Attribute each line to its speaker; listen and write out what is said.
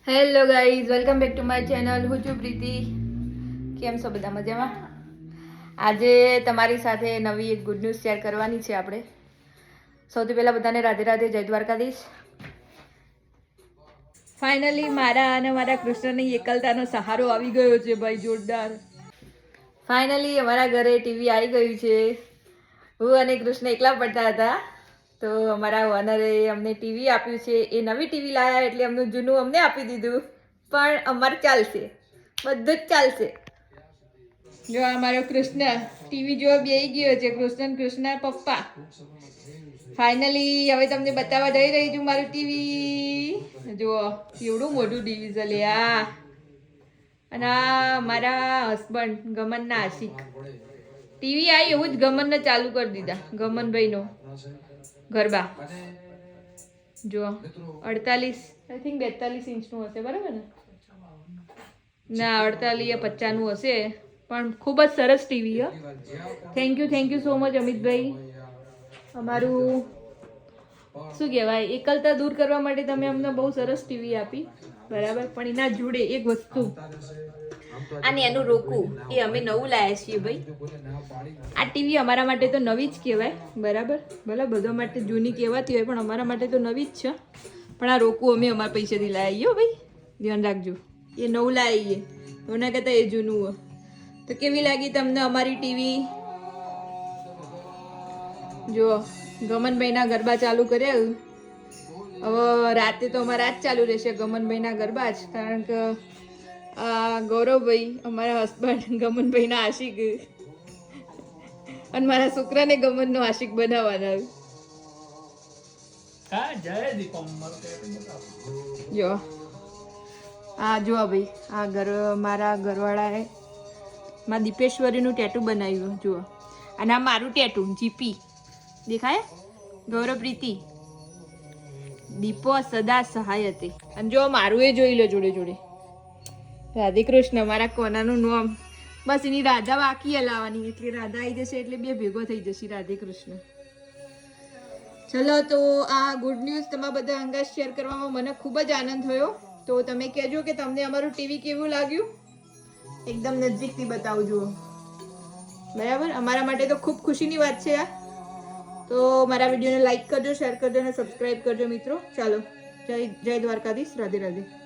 Speaker 1: Hello guys, welcome back to my channel. હું છું પ્રીતિ. કેમ છો બધા? મજામાં? આજે તમારી સાથે નવી એક ગુડ ન્યૂઝ શેર કરવાની છે આપણે. સૌથી પહેલાં બધાને રાધે રાધે, જય દ્વારકાધીશ. ફાઇનલી મારા અને મારા કૃષ્ણની એકલતાનો સહારો આવી ગયો છે ભાઈ, જોરદાર. ફાઇનલી અમારા ઘરે ટીવી આવી ગયું છે. હું અને કૃષ્ણ એકલા પડતા હતા, તો અમારા ઓનરે અમને ટીવી આપ્યું છે. એ નવી ટીવી લાયા એટલે એમનું જૂનું અમને આપી દીધું, પણ અમારે ચાલશે, બધું જ ચાલશે. જો અમારો કૃષ્ણ ટીવી જોવા બેસી ગયો છે. કૃષ્ણ પપ્પા. ફાઇનલી હવે તમને બતાવવા જઈ રહી છું મારું ટીવી. જુઓ એવડું મોટું ટીવી છે લ્યા. અને આ મારા હસબન્ડ ગમનના આશિક. ટીવી આવી એવું જ ગમનને ચાલુ કરી દીધા. ગમનભાઈનો ગરબા. જો 48 આઈ થિંક 42 ઇંચનું હશે, બરાબર ને? ના, 48 યા 50નું હશે, પણ ખૂબ જ સરસ TV. Thank you so much Amitbhai. અમારું શું કહેવાય, એકલતા દૂર કરવા માટે તમે અમને બહુ સરસ ટીવી આપી, બરાબર. પણ એના જોડે એક વસ્તુ, અને એનું રોકવું, એ અમે નવું લાવ્યા છીએ ભાઈ. આ ટીવી અમારા માટે તો નવી જ કહેવાય, બરાબર. ભલે બધા માટે જૂની કહેવાતી હોય, પણ અમારા માટે તો નવી જ છે. પણ આ રોકવું અમે અમારા પૈસાથી લાવીએ ભાઈ, ધ્યાન રાખજો. એ નવું લાવીએ, એના કરતાં એ જૂનું હોય. તો કેવી લાગી તમને અમારી ટીવી? જો ગમનભાઈના ગરબા ચાલુ કર્યા. હવે રાતે તો અમારા આ જ ચાલુ રહેશે, ગમનભાઈના ગરબા જ. કારણ કે ગૌરવભાઈ, અમારા હસબન્ડ, ગમનભાઈના આશિક, અને મારા છોકરાને ગમનનો આશિક બનાવવાના. જો જો ભાઈ, આ મારા ઘરવાળાએ મારા દીપેશ્વરીનું ટેટુ બનાવ્યું. જુઓ, અને આ મારું ટેટુ જીપી દેખાય. ગૌરવ પ્રીતિ, દીપો સદા સહાય હતી. અને જો મારું એ જોઈ લો જોડે જોડે, રાધે કૃષ્ણ, મારા કોનાનું નામ. બસ એની રાધા બાકી હલાવવાની, એટલે રાધા આવી જશે એટલે બે ભેગો થઈ જશે, રાધે કૃષ્ણ. ચલો, તો આ ગુડ ન્યૂઝ તમારા બધા અંગા શેર કરવામાં મને ખૂબ જ આનંદ થયો. તો તમે કહેજો કે તમને અમારું ટીવી કેવું લાગ્યું. એકદમ નજીકથી બતાવજો, બરાબર. અમારા માટે તો ખૂબ ખુશીની વાત છે આ. તો મારા વિડીયોને લાઈક કરજો, શેર કરજો અને સબસ્ક્રાઈબ કરજો મિત્રો. ચાલો, જય દ્વારકાધીશ, રાધે રાધે.